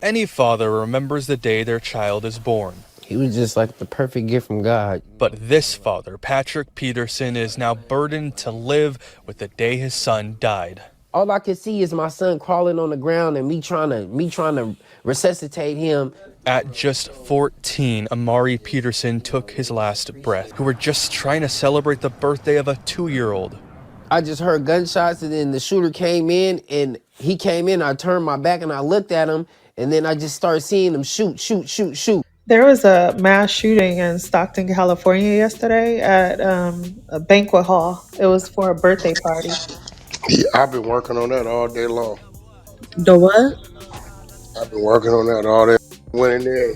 Any father remembers the day their child is born. He was just like the perfect gift from God. But this father, Patrick Peterson, is now burdened to live with the day his son died. All I could see is my son crawling on the ground and me trying to resuscitate him. At just 14, Amari Peterson took his last breath, who were just trying to celebrate the birthday of a 2-year-old. I just heard gunshots and then the shooter came in and he came in. I turned my back and I looked at him and then I just started seeing him shoot. There was a mass shooting in Stockton, California yesterday at a banquet hall. It was for a birthday party. Yeah, I've been working on that all day long. The what? I've been working on that all day. Went in there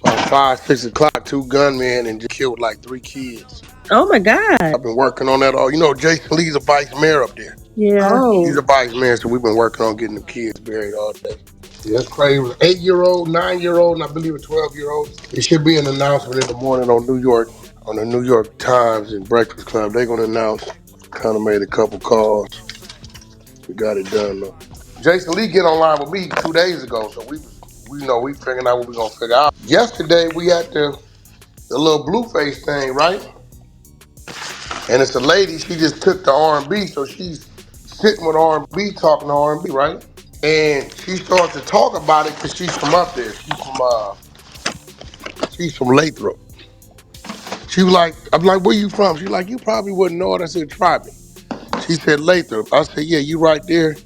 about 5, 6 o'clock, 2 gunmen and just killed like 3 kids. Oh my God. I've been working on that all. You know, Jason Lee's a vice mayor up there. Yeah. He's Oh. a vice mayor, so we've been working on getting the kids buried all day. Yeah, that's crazy. It was an 8-year-old, 9-year-old, and I believe a 12-year-old. It should be an announcement in the morning on the New York Times and Breakfast Club. They're gonna announce. Kind of made a couple calls. We got it done though. Jason Lee get online with me 2 days ago, so we figuring out what we gonna figure out. Yesterday we had the little Blueface thing, right? And it's a lady. She just took the R&B, so she's sitting with R&B, talking to R&B, right? And she starts to talk about it because she's from up there. She's from Lathrop. She was like, I'm like, where you from? She's like, you probably wouldn't know it. I said, try me. She said Lathrop. I said, yeah, you right there,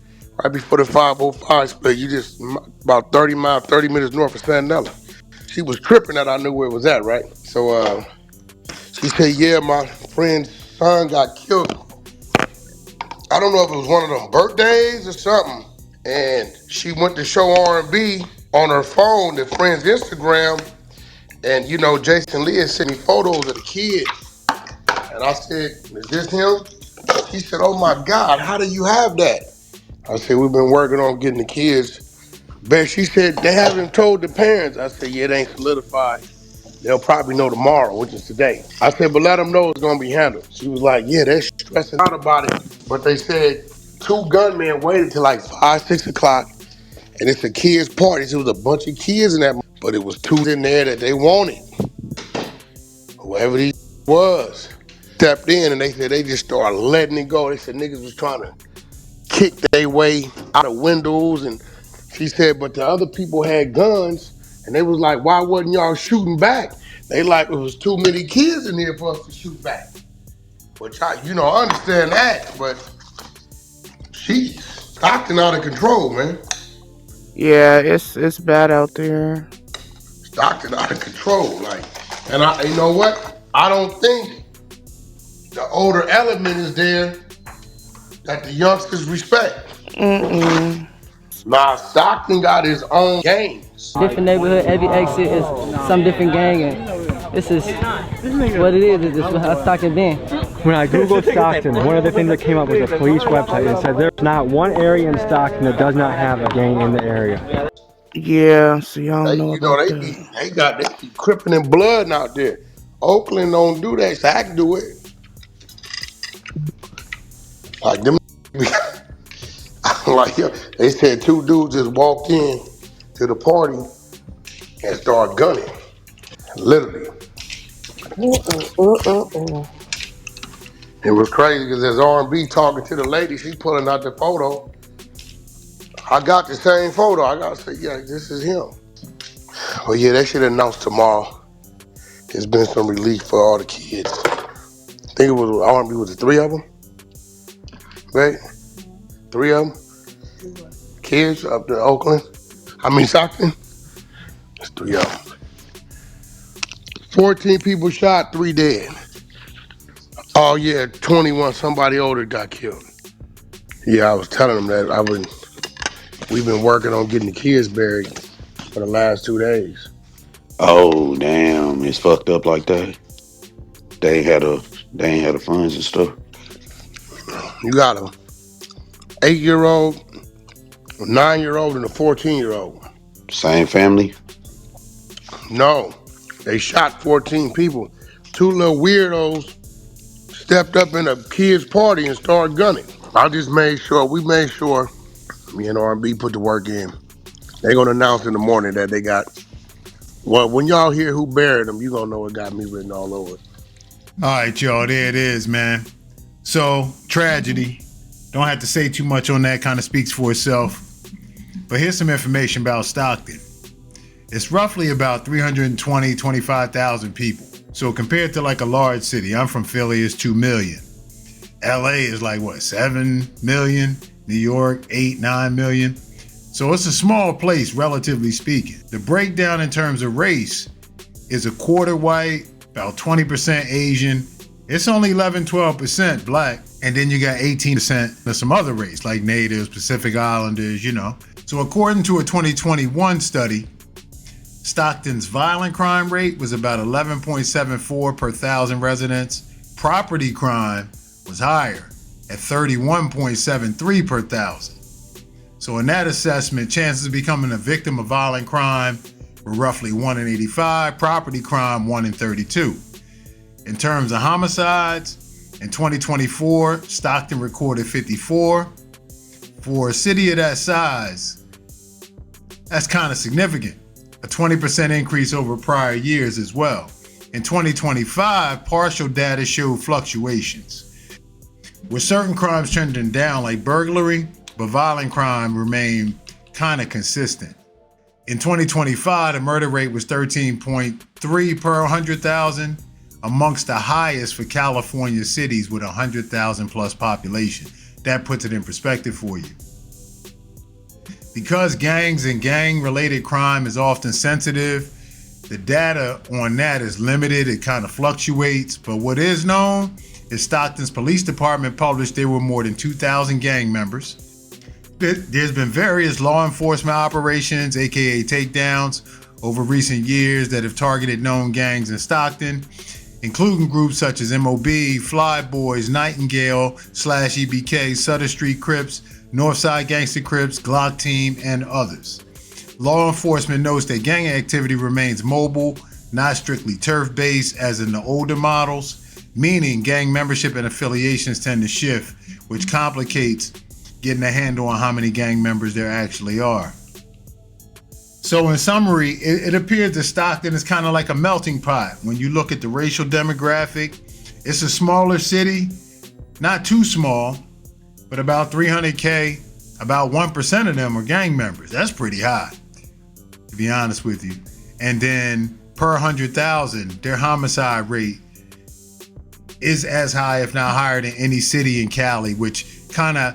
right before the 505 split. You just about 30 miles, 30 minutes north of Sandella. She was tripping that I knew where it was at, right? So she said, yeah, my friend's son got killed. I don't know if it was one of them birthdays or something. And she went to show R&B on her phone, the friend's Instagram. And, you know, Jason Lee had sent me photos of the kid. And I said, is this him? She said, oh my God, how do you have that? I said, we've been working on getting the kids back. She said, they haven't told the parents. I said, yeah, it ain't solidified. They'll probably know tomorrow, which is today. I said, but let them know it's going to be handled. She was like, yeah, they're stressing out about it. But they said 2 gunmen waited till like 5, 6 o'clock. And it's a kids' party. So it was a bunch of kids in that. But it was 2 in there that they wanted. Whoever he was. Stepped in and they said they just started letting it go. They said niggas was trying to kick their way out of windows. And she said, but the other people had guns. And they was like, why wasn't y'all shooting back? They like, it was too many kids in here for us to shoot back. Which I understand that. But she's Stockton out of control, man. Yeah, it's bad out there. Stockton out of control. Like, and you know what? I don't think the older element is there that the youngsters respect. Mm-mm. Now, Stockton got his own gangs. Different neighborhood, every exit is some different gang, and this is what it is. It's just how Stockton been. When I googled Stockton, one of the things that came up was a police website that said there's not one area in Stockton that does not have a gang in the area. Yeah, so y'all They, don't know you know, about they be cripping and blood out there. Oakland don't do that. Sac do it. Like them, like they said, 2 dudes just walked in to the party and started gunning. Literally, it was crazy because there's R&B talking to the lady. She pulling out the photo. I got the same photo. I got to say, yeah, this is him. Well, yeah, they should announce tomorrow. There's been some relief for all the kids. I think it was R&B. Was it 3 of them? Right? 3 of them? Kids up to Oakland. Stockton. It's 3 of them. 14 people shot, 3 dead. Oh yeah, 21. Somebody older got killed. Yeah, I was telling them that we've been working on getting the kids buried for the last 2 days. Oh damn, it's fucked up like that. They ain't had the funds and stuff. You got a 8-year-old, a 9-year-old, and a 14-year-old. Same family. No, they shot 14 people. 2 little weirdos stepped up in a kid's party and started gunning. We made sure, me and R&B put the work in. They're gonna announce in the morning that they got. Well, when y'all hear who buried them, you gonna know it got me written all over it. All right, y'all, there it is, man. So, tragedy. Don't have to say too much on that, kind of speaks for itself. But here's some information about Stockton. It's roughly about 25,000 people. So compared to like a large city, I'm from Philly, it's 2 million. LA is like what, 7 million? New York, 8, 9 million. So it's a small place, relatively speaking. The breakdown in terms of race is a quarter white, about 20% Asian. It's only 11-12% black. And then you got 18% of some other race, like natives, Pacific Islanders, you know. So according to a 2021 study, Stockton's violent crime rate was about 11.74 per thousand residents. Property crime was higher at 31.73 per thousand. So in that assessment, chances of becoming a victim of violent crime were roughly 1 in 85, property crime 1 in 32. In terms of homicides, in 2024, Stockton recorded 54. For a city of that size, that's kind of significant. A 20% increase over prior years as well. In 2025, partial data showed fluctuations, with certain crimes trending down like burglary, but violent crime remained kind of consistent. In 2025, the murder rate was 13.3 per 100,000, amongst the highest for California cities with 100,000 plus population. That puts it in perspective for you. Because gangs and gang-related crime is often sensitive, the data on that is limited, it kind of fluctuates, but what is known is Stockton's police department published there were more than 2,000 gang members. There's been various law enforcement operations, aka takedowns, over recent years that have targeted known gangs in Stockton, including groups such as MOB, Fly Boys, Nightingale/EBK, Sutter Street Crips, Northside Gangster Crips, Glock Team, and others. Law enforcement notes that gang activity remains mobile, not strictly turf-based as in the older models, meaning gang membership and affiliations tend to shift, which complicates getting a handle on how many gang members there actually are. So in summary, it appears that Stockton is kind of like a melting pot. When you look at the racial demographic, it's a smaller city, not too small, but about 300K, about 1% of them are gang members. That's pretty high, to be honest with you. And then per 100,000, their homicide rate is as high, if not higher, than any city in Cali, which kind of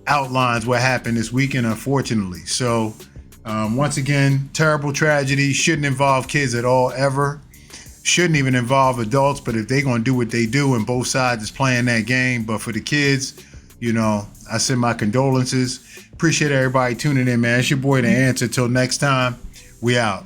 outlines what happened this weekend, unfortunately. So once again, terrible tragedy. Shouldn't involve kids at all, ever. Shouldn't even involve adults, but if they're going to do what they do and both sides is playing that game, but for the kids, you know, I send my condolences. Appreciate everybody tuning in, man. It's your boy, The Answer. Till next time, we out.